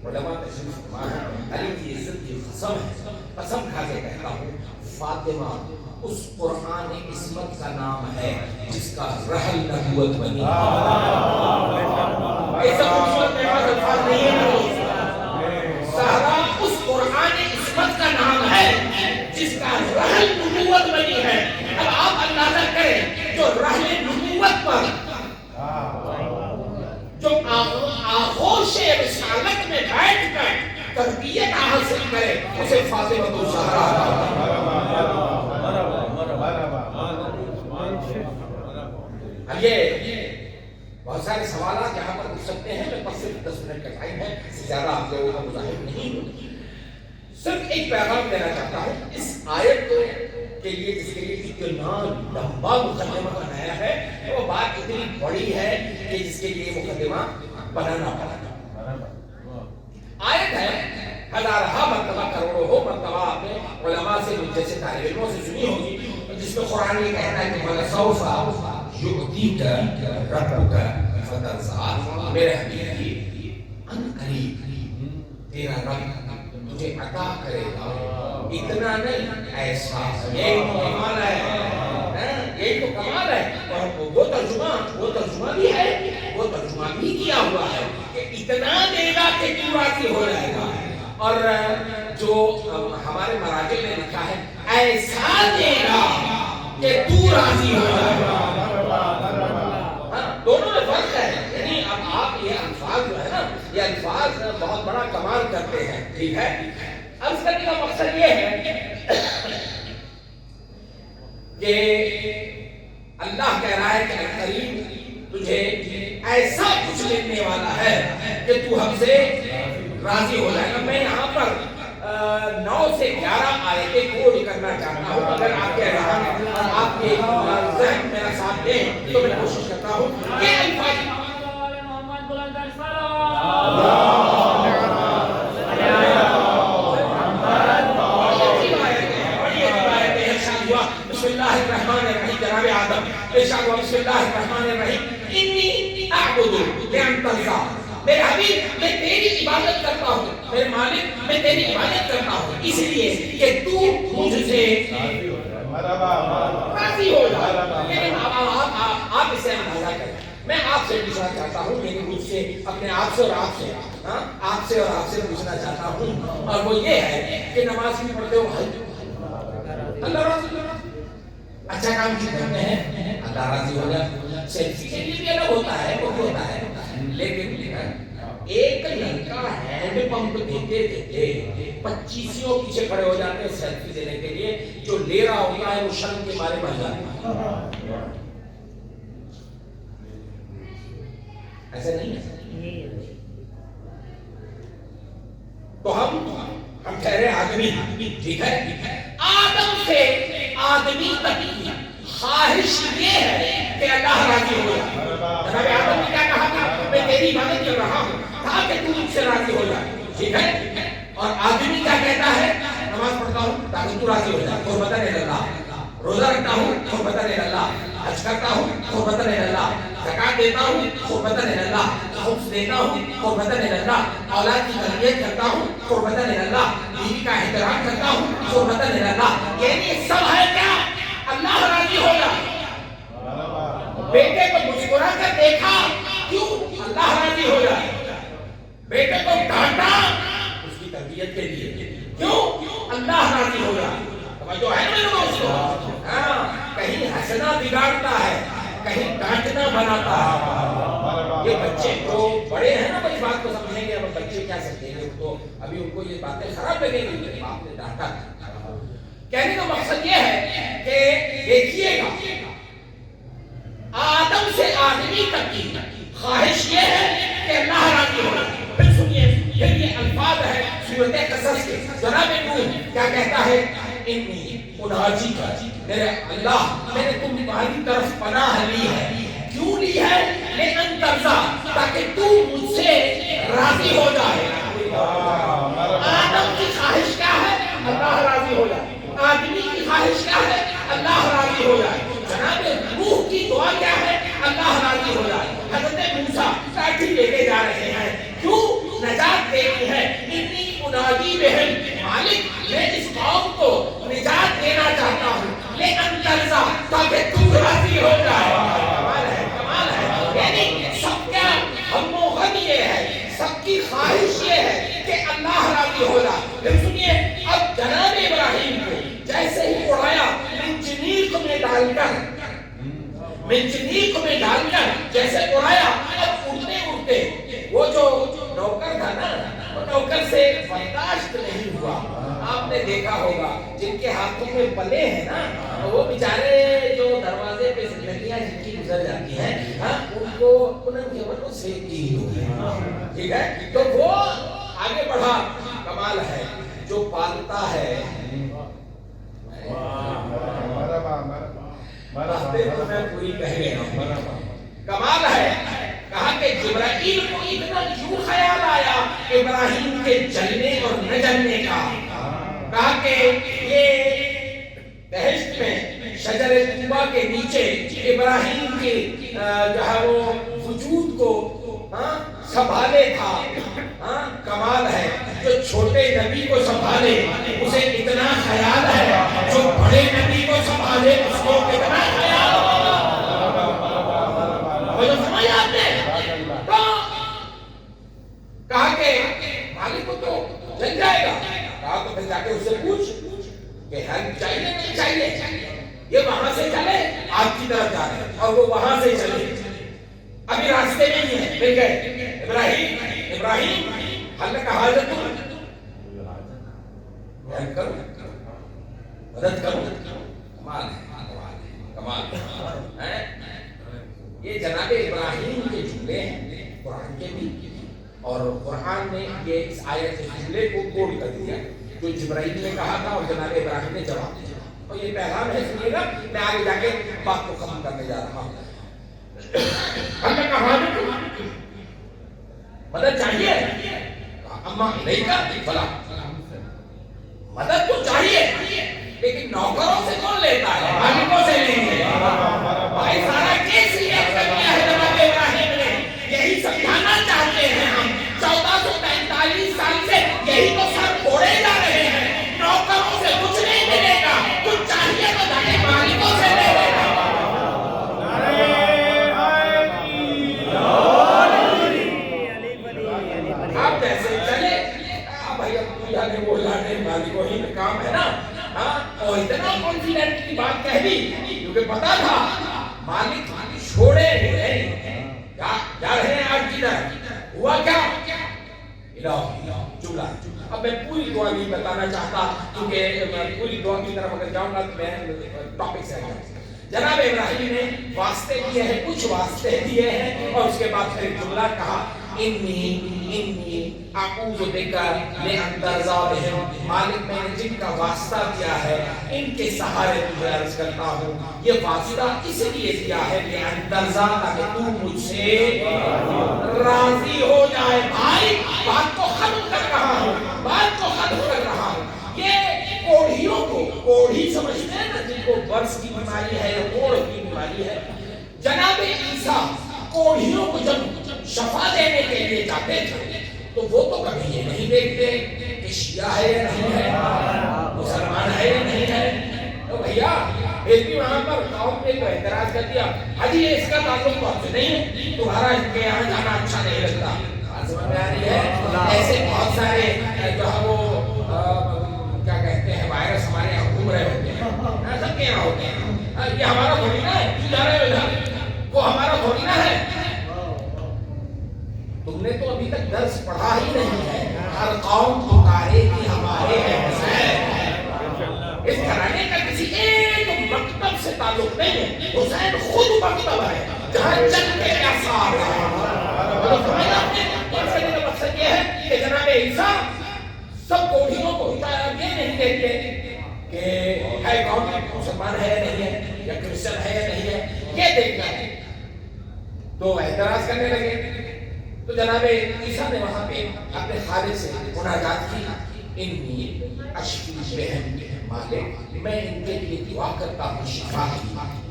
علماء تشریف فرما ہے علی کی عزت کی قسم کھا کے کہتا ہوں فاطمہ اس قرآن عصمت کا نام ہے جس کا رحل نبوت بنی. ایسا خوبصورت نعمت الفاظ نہیں ہے. زہرا اس قرآن عصمت کا نام ہے جس کا رحل نبوت بنی ہے. اب آپ اندازہ کریں جو رحل نبوت پر جو آغوش رسالت میں بیٹھ کر تربیت حاصل کرے اسے فاطمہ الزہرا. اب یہ بہت سارے سوالات یہاں پر پوچھ سکتے ہیں. میں صرف 10 منٹ کا ٹائم ہے, زیادہ آپ لوگوں کا مزاحم نہیں ہوں. صرف ایک پیغام دینا چاہتا ہوں اس آیت کے لیے جس کے لیے اتنا لمبا مقدمہ بنایا ہے. وہ بات اتنی بڑی ہے کہ جس کے لیے مقدمہ بنانا پڑا. آیت ہے ہزارہ مرتبہ کروڑوں مرتبہ آپ نے علماء سے جیسے طالب علموں سے سنی ہوگی جس میں قرآن یہ کہتا ہے کہ وَلَسَوْفَ يُعْطِيكَ رَبُّكَ فَتَرْضَىٰ. میرے حبیب ان قریب تیرا رب تجھے عطا کرے گا. اتنا نہیں ایسا. یہی تو کمال ہے, یہی تو کمال ہے. اور وہ ترجمہ بھی ہے, وہ ترجمہ بھی کیا ہوا ہے کہ اتنا دے گا کہ تو راضی ہو جائے گا. اور جو ہمارے مراجع میں لکھا ہے ایسا دے گا کہ تو راضی ہو جائے گا. دونوں میں فرق ہے. یعنی اب آپ یہ الفاظ جو ہے نا, یہ الفاظ بہت بڑا کمال کرتے ہیں. ٹھیک ہے, اب اس کا مقصد یہ ہے کہ اللہ کہہ رہا ہے کہ قریب تجھے ایسا کچھ لینے والا ہے کہ تو ہم سے راضی ہو جائے گا. میں یہاں پر 9 سے 11 آیتیں کوڈ کرنا چاہتا ہوں. اگر آپ کے ذہن اور آپ کے ذہن میرا ساتھ دیں تو میں کوشش کرتا ہوں کہ الفاظ بسم اللہ الرحمن الرحیم. جناب آدم ارشاد ہوا بسم اللہ الرحمن الرحیم انی اعبد لان ترضى. میرے حبیب میں تیری عبادت کرتا ہوں, میرے مالک میں تیری عبادت کرتا ہوں اس لیے کہ تو مجھ سے راضی ہو جائے. لیکن آپ اسے اندازہ کریں. میں آپ سے پوچھنا چاہتا ہوں, میری روح سے اپنے آپ سے اور آپ سے پوچھنا چاہتا ہوں, اور وہ یہ ہے کہ نماز بھی پڑھتے ہو اللہ راضی ہو. اچھا کام کیوں کرتے ہیں اللہ راضی ہو جائے. سیلفی کے لیے بھی الگ ہوتا ہے, وہ بھی ہوتا ہے. لیکن ایک لڑکا ہینڈ پمپ دیتے 25 پیچھے کھڑے ہو جاتے ہیں سیلفی دینے کے لیے. جو لے رہا ہوتا ہے وہ شرم کے مارے مر جاتا ہے. ایسا نہیں ہے. تو ہم ٹھہرے آدمی. ٹھیک ہے, آدم سے آدمی تک کی خواہش یہ ہے کہ اللہ راضی ہو جائے. جناب آدم نے کیا کہا تھا, میں تیری عبادت کر رہا ہوں تاکہ تو مجھ سے راضی ہو جائے. ٹھیک ہے, اور آدمی کیا کہتا ہے, نماز پڑھتا ہوں تاکہ تو راضی ہو جائے. قربتاً اللہ. روزہ رکھتا ہوں قربتاً اللہ. حج کرتا ہوں قربتاً اللہ. زکات دیتا ہوں قربتاً اللہ. خمس دیتا ہوں قربتاً اللہ. اولاد کی تربیت کرتا ہوں قربتاً اللہ. بیوی کا احترام کرتا ہوں قربتاً اللہ. یعنی سب ہے کیا اللہ راضی ہوگا. بیٹے کو مسکرا کر دیکھا کیوں اللہ راضی ہو جائے. بیٹے کو ڈانٹا اس کی تربیت کے لیے کیوں اللہ راضی ہو جائے. جو ہے نا اس کو کہیں ہنسنا بگاڑتا ہے, کہیں ڈانٹنا بناتا ہے. یہ بچے جو بڑے ہیں نا اس بات کو سمجھیں گے. اب بچے کیا سمجھیں گے, تو ابھی ان کو یہ باتیں خراب لگیں گی. آپ نے ڈانٹا. کہنے کا مقصد یہ ہے کہ دیکھیے گا آدم سے آدمی تک کی خواہش یہ ہے کہ اللہ راضی ہو. پھر سنیے, یہ الفاظ ہے سورۃ قصص کے. جناب نوح کیا کہتا ہے, انی اناجی کا, میرے اللہ میں نے تمہاری طرف پناہ لی ہے. کیوں لی ہے, لئن ترضیٰ, تاکہ تو مجھ سے راضی ہو جائے. آدم کی خواہش کیا ہے؟ اللہ راضی ہو جائے. آدمی کی خواہش کیا ہے؟ اللہ راضی ہو جائے. جناب روح کی دعا کیا ہے؟ اللہ راضی ہو جائے. حضرت موسیٰ کاٹھی لے کے جا رہے ہیں. کیوں؟ نجات دینی ہے. اتنی منادی بہن مالک میں اس قوم کو نجات دینا چاہتا ہوں لیکن ترزا تاکہ تو راضی ہو جائے. کمال ہے، کمال ہے. یعنی سب کا ہم و غم یہ ہے، سب کی خواہش یہ ہے کہ اللہ راضی ہو جائے. پھر سنیے اب جناب ابراہیم کو جیسے ہی اڑایا منجنیق میں ڈال کر، منجنیق میں ڈال کر جیسے اڑایا، اب اڑتے اڑتے وہ جو نوکر تھا نا، وہ نوکر سے برداشت نہیں ہوا. آپ نے دیکھا ہوگا جن کے ہاتھوں میں پلے ہیں نا، وہ بیچارے جو دروازے پہ زندگیاں جن کی گزر جاتی ہیں، ان کو انہوں کے سیک کی ہوئی. ٹھیک ہے، تو وہ آگے بڑھا. کمال ہے جو پالتا ہے. میں پوری کہہ گیا ہوں. کمال ہے. کہا کہ جبرائیل کو اتنا کیوں خیال آیا ابراہیم کے جلنے اور نہ جلنے کا. کہا کہ یہ بہشت میں شجر طوبہ کے نیچے ابراہیم کے جو ہے وہ وجود کو سنبھالے تھا. کمال ہے جو چھوٹے نبی کو سنبھالے اسے اتنا خیال ہے، جو بڑے نبی کو سنبھالے اس کو کتنا خیال ہوگا. وہ جو سمجھا آپ نے تو کہا کہ مالک کو تو جل جائے گا. کہا تو پھر جا کے اس سے پوچھ کہ ہیلپ چاہیے نہیں چاہیے. یہ وہاں سے چلے آپ کی طرف جا رہے ہیں اور وہ وہاں سے چلے، ابھی راستے میں ہی ہے. مل گئے ابراہیم اللہ کا حاضر ہیلپ کرو، مدد کرو. کمال ہے، کمال ہے. یہ جناب ابراہیم کے جملے ہیں قرآن کے بھی، اور قرآن نے یہ اس آیت کے جملے کو کوڈ کر دیا جو جبرائیل نے کہا تھا اور جناب ابراہیم نے جواب دیا. اور یہ پیغام ہے، سنیے گا، میں آگے جا کے بات کو ختم کرنے جا رہا ہوں. اللہ کا حاضر مدد چاہیے. اما نہیں کا بلا مدد تو چاہیے لیکن نوکروں سے کون لیتا ہے؟ مالکوں سے لیں گے. بھائی سارا کیس یہ کر دیا ہے جناب ابراہیم نے. یہی سمجھانا چاہتے ہیں ہم. 1443 سال سے یہی تو سر پھوڑے جا رہے ہیں. نوکروں سے کچھ نہیں ملے گا، کچھ چاہیے تو جا کے مالکوں سے لے لینا. آپ جیسے چلے بھائی اب نے وہ لانے مالکوں ہی کام ہے نا. اور اتنا کانفیڈنٹ کی بات کہہ دی کیونکہ پتا تھا مالک چھوڑے نہیں. جا رہے ہیں آپ کی طرف. ہوا کیا؟ جملہ. اب میں پوری دعا نہیں بتانا چاہتا کیونکہ پوری دعا کی طرف اگر جاؤں گا تو میں ٹاپک سے جناب ابراہیم نے واسطے دیے ہیں، کچھ واسطے دیے ہیں اور اس کے بعد پھر جملہ کہا انی اعوذ بک من ترضا بہم. مالک میں نے جن کا واسطہ دیا ہے ان کے سہارے تجھے عرض کرتا ہوں. یہ واسطہ اس لیے دیا ہے من ترضا تاکہ تو مجھ سے راضی ہو جائے. بھائی بات کو ختم کر رہا ہوں، بات کو ختم کر رہا ہوں. یہ کوڑھیوں کو، کوڑھی سمجھتے ہیں نا جن کو برس کی بیماری ہے، کوڑھ کی بیماری ہے، جناب عیسیٰ کوڑھیوں کو جب شفا دینے کے لیے جاتے تھے تو وہ تو کبھی یہ نہیں دیکھتے کہ شیعہ ہے یا نہیں ہے، مسلمان ہے یا نہیں ہے. تو بھیا ایک بھی وہاں پر قوم نے کو اعتراض کر دیا، حجی اس کا تعلق تو آپ سے نہیں ہے، تمہارا ان کے یہاں جانا اچھا نہیں لگتا. سمجھ میں آ رہی ہے؟ ایسے بہت سارے جو ہے وہ کیا کہتے ہیں وائرس ہمارے یہاں گھوم رہے ہوتے ہیں، سب کے یہاں ہوتے ہیں. یہ ہمارا تھوڑی نہ ہے، کیوں جا رہے ہو ادھر؟ وہ ہمارا تھوڑی نہ ہے. تم نے تو ابھی تک درس پڑھا ہی نہیں ہے. ہر قوم پکارے گی ہمارے ہیں حسین. اس گھرانے کا کسی ایک مکتب سے تعلق نہیں ہے. حسین خود مکتب ہے جہاں چل کے ایسا آ رہا ہے. مقصد یہ ہے کہ جناب عیسیٰ سب کوڑھیوں کو یہ نہیں دیکھتے کہ ہے کون، مسلمان ہے یا نہیں ہے یا کرسچن ہے یا نہیں ہے، یہ دیکھنا ہے. تو اعتراض کرنے لگے. تو جناب عیسیٰ نے وہاں پہ اپنے خالق سے مناجات کی انی اشفی بہم مالک، میں ان کے لیے دعا کرتا ہوں شفا کی،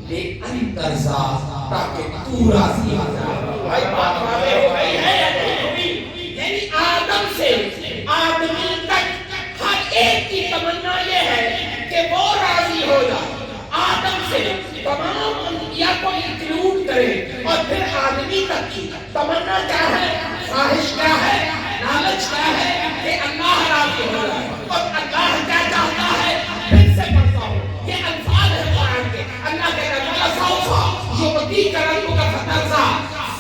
لے انترزا تاکہ تو راضی ہو جائے۔ بھائی بات واضح ہو گئی ہے یا نہیں ہوئی؟ یعنی آدم سے آدمی تک ہر ایک کی تمنا یہ ہے کہ وہ راضی ہو جائے، آدم سے تمام انبیاء کو انکلوڈ کرے، اور پھر آدمی تک کی تمنا کیا ہے، خواہش کیا ہے، لالچ کیا ہے کہ اللہ راضی ہو جائے۔ اور اللہ کیا چاہتا ہے، پھر سے پڑھتا ہوں، یہ الفاظ ہے قرآن کے، اللہ کہتا ہے وَلَسَوْفَ يُعْطِيكَ رَبُّكَ فَتَرْضَىٰ،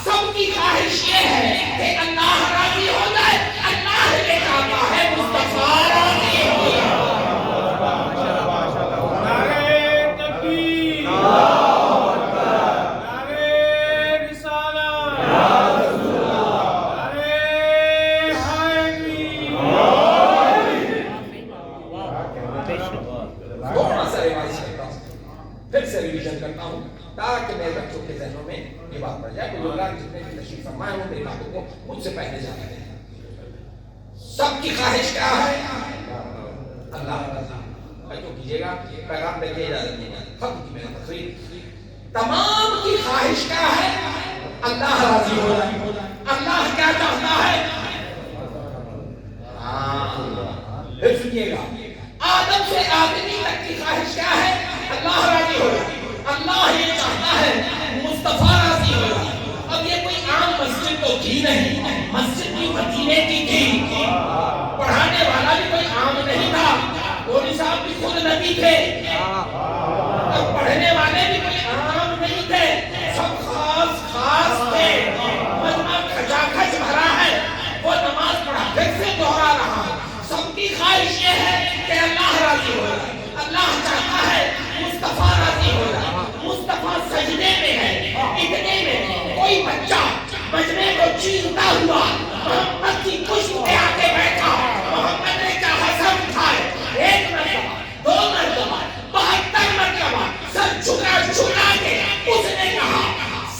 سب کی خواہش یہ ہے کہ اللہ راضی ہو جائے، اللہ یہ چاہتا ہے مصطفیٰ راضی ہو جائے۔ پھر سے ریویژن کرتا ہوں تاکہ میرے بچوں کے ذہنوں میں یہ بات پڑ جائے۔ بزرگان جتنے بھی تشریف فرمائے وہ میری باتوں کو مجھ سے پہلے جانے دیں۔ سب کی خواہش کیا ہے، اللہ رضا۔ بچوں کیجیے گا، پیغام دیکھیے اجازت نہیں ہے، ختم کی میرا تقریر۔ تمام کی خواہش کیا ہے، اللہ راضی ہو جائے۔ اللہ کیا چاہتا ہے، پھر سنیے گا، آدم سے آدمی تک کی خواہش کیا ہے، اللہ راضی ہو جائے۔ اللہ یہ چاہتا ہے مصطفیٰ راضی ہو جائے۔ اب یہ کوئی عام مسجد تو تھی نہیں، مسجد بھی مدینے کی تھی، پڑھانے والا بھی کوئی عام نہیں تھا، مولوی صاحب بھی خود نبی تھے، اور پڑھنے والے بھی کوئی عام نہیں تھے، سب خاص خاص تھے۔ مجمع کھچا کھچ بھرا ہے، وہ نماز پڑھا، پھر سے دوہرا رہا ہے۔ سب کی خواہش یہ ہے کہ اللہ راضی ہو جائے۔ اللہ چاہتا ہے مصطفیٰ راضی ہو جائے۔ مصطفیٰ سجدے میں ہے، اتنے میں کوئی بچہ مجمع کو چیرتا ہوا محمد کی پشت پہ آ کے بیٹھا، محمد نے کیا حسن اٹھائے، ایک مرتبہ، دو مرتبہ، 72 مرتبہ سر جھکا جھکا کے اس نے کہا،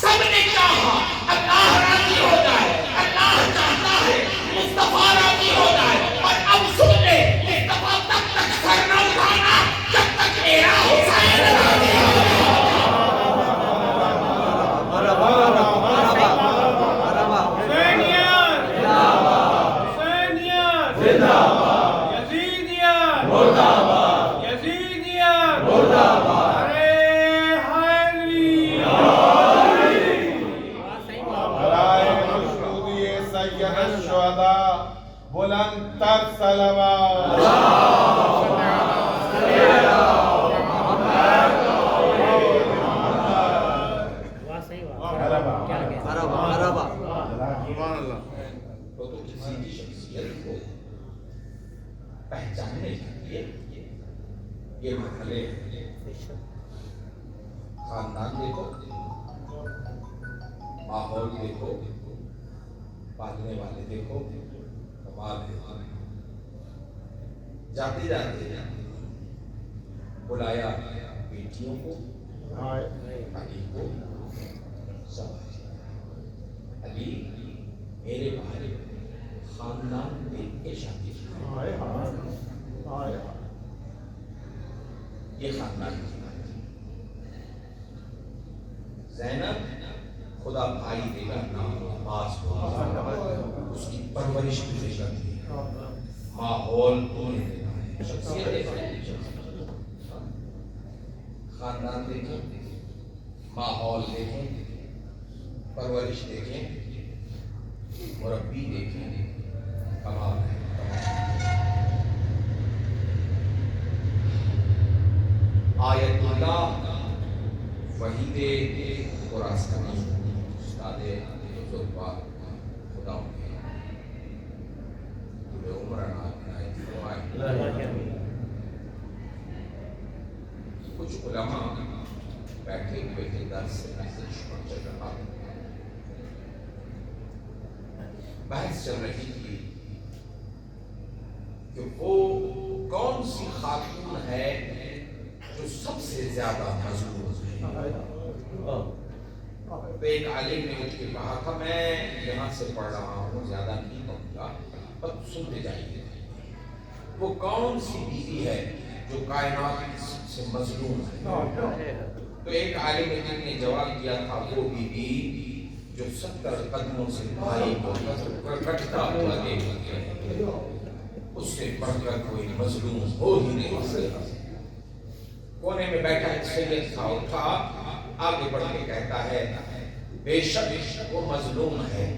سب نے کہا اللہ راضی ہو جائے۔ اللہ چاہتا ہے مصطفیٰ راضی ہو جائے۔ اور اب سن لے، مصطفیٰ تب تک سر نہ اٹھانا جب تک میرا حسین راضی ہو جائے۔ بلند تر صلوات۔ شخصیت کو پہچاننے کے لیے یہ مرحلے ہیں۔ خاندان دیکھو، ماحول دیکھو، پالنے والے دیکھو، کمال دیکھو۔ جاتے جاتے بلایا بیٹیوں کو، علی کو، علی میرے بھائی خاندان دیکھ کے شادی کی، یہ خاندان کی بات ہے۔ زینب خدا بھائی دے گا، نام عباس کو، اس کی پرورش بھی کرتی ہے، ماحول تو نہیں دینا ہے، شخصیت دیکھیں، خاندان دیکھیں، ماحول دیکھیں، پرورش دیکھیں، مربی دیکھیں، کمال ہے۔ آیت اللہ وحید خراسانی استاد بزرگوار خدا انہیں پورے عمر عنایت فرمائے۔ کچھ علماء بیٹھے ہوئے تھے، درس سے میسج چل رہا تھا، بحث چل رہی تھی کہ وہ کون سی خاتون ہے جو سب سے زیادہ مظلوم ہے۔ تو ایک عالم نے مجھ کے کہا تھا، میں یہاں سے پڑھ رہا ہوں، زیادہ نہیں پڑھوں گا، بس سنتے جائیے۔ وہ کون سی بیوی ہے جو کائنات سے مظلوم ہے؟ تو ایک عالم دین نے جواب دیا تھا وہ بیوی جو 70 قدموں سے بھائی کو کٹتا ہوا دیکھتی ہے، اس سے بڑھ کر کوئی مظلوم ہو ہی نہیں سکتا۔ کونے میں بیٹھا ایک سید تھا، اٹھا آگے بڑھ کے کہتا ہے بے شک وہ مظلوم ہے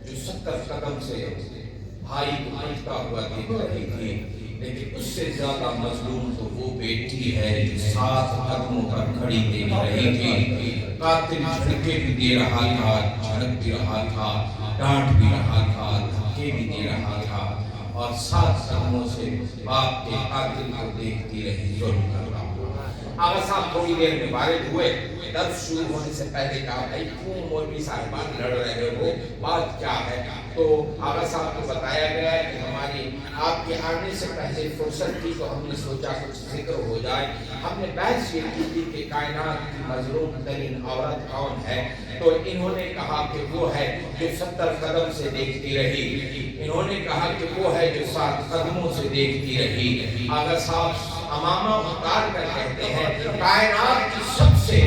جو 70 قدم سے بھائی کو کٹتا ہوا دیکھ رہی تھی، لیکن اس سے زیادہ مظلوم تو وہ بیٹی ہے جو 7 قدموں پر کھڑی دیکھ رہی تھی۔ قاتل جھڑکے بھی دے رہا تھا، جھڑک بھی رہا تھا، ڈانٹ بھی رہا تھا، دھکے بھی دے رہا تھا، اور 7 قدموں سے باپ کے قاتل کو دیکھتی رہی، ظلم کرتا ہوا۔ آغا صاحب تھوڑی دیر میں وارد ہوئے، درس شروع ہونے سے پہلے کہا بھائی کیوں مولوی صاحبان لڑ رہے ہو، بات کیا ہے؟ تو آغا صاحب کو بتایا گیا کہ ہماری آپ کے آنے سے پہلے فرصت تھی تو ہم نے سوچا کچھ ذکر ہو جائے۔ ہم نے بحث یہ کی تھی کہ کائنات کی مظلوم ترین عورت کون ہے، تو انہوں نے کہا کہ وہ ہے جو 70 قدم سے دیکھتی رہی، انہوں نے کہا کہ وہ ہے جو 7 قدموں سے دیکھتی رہی۔ آغا صاحب امامہ اتار کر کہتے ہیں کائنات کی سب سے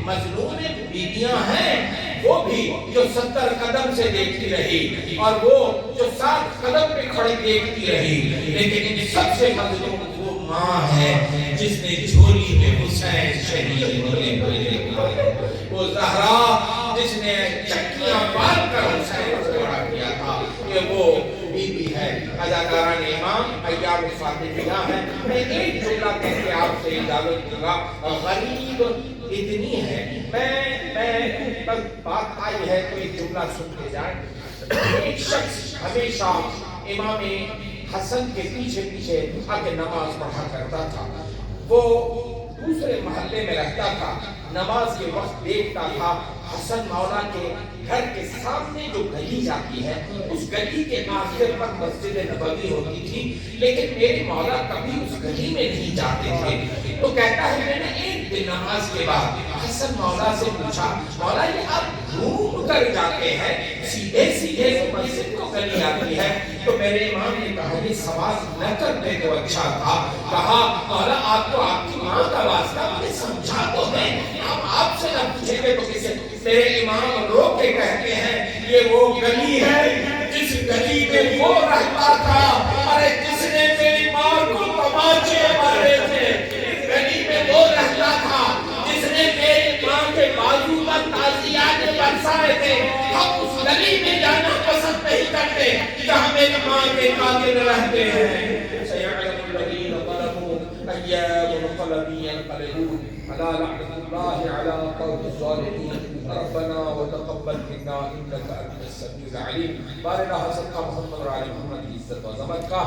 مظلوم بیویاں ہیں وہ بھی جو 70 قدم سے دیکھتی رہی، اور وہ جو 7 قدم پہ کھڑی دیکھتی رہی، لیکن ان سب سے مظلوم وہ ماں ہے جس نے جھولی میں حسین شہید ہونے کو دیکھا، وہ زہرا جس نے چکیاں پال کر حسین کو کھڑا کیا تھا، یہ وہ بیوی ہے۔ اداکاران امام ایام فاطمیہ ہے۔ میں ایک جملہ کہہ کے آپ سے اجازت دوں گا، غریب اتنی ہے، میں بات آئی ہے تو ایک جملہ سن کے جائیں۔ ایک شخص ہمیشہ امام حسن کے پیچھے پیچھے آگے نماز پڑھا کرتا تھا، وہ دوسرے محلے میں رہتا تھا، نماز کے وقت دیکھتا تھا حسن مولا کے گھر کے سامنے جو گلی جاتی ہے اس گلی کے آخر پر مسجد نبوی ہوتی تھی، لیکن میرے مولا کبھی اس گلی میں نہیں جاتے تھے۔ تو کہتا ہے میں نے ایک دن نماز کے بعد حسن مولا سے پوچھا مولا یہ آپ گھوم کر جاتے ہیں، سیدھے سیدھے مسجد کو گلی آتی ہے؟ تو میرے امام نے کہا یہ سوال نہ کرتے تو اچھا تھا۔ کہا مولا آپ کو آپ کی ماں کا واسطہ مجھے سمجھا تو ہے، آپ سے نہ پوچھیں گے تو کسے؟ میرے امام رو کے کہتے ہیں یہ وہ گلی ہے جس گلی میں وہ رہتا تھا، ارے جس نے میری ماں کو تماچے مارے تھے، اس گلی میں وہ رہتا تھا جس نے میری ماں کے بازو پر تعزیات برسائے تھے۔ ہم اس گلی میں جانا پسند نہیں کرتے جہاں میری ماں کے قاتل رہتے ہیں۔ سیعلم الذین ظلموا أي منقلب ينقلبون ألا لعنة الله على قوم الظالمين ربنا وتقبل منا إنك أنت السميع العليم بارنا حسن محمد وعلى محمد عزت و عظمت کا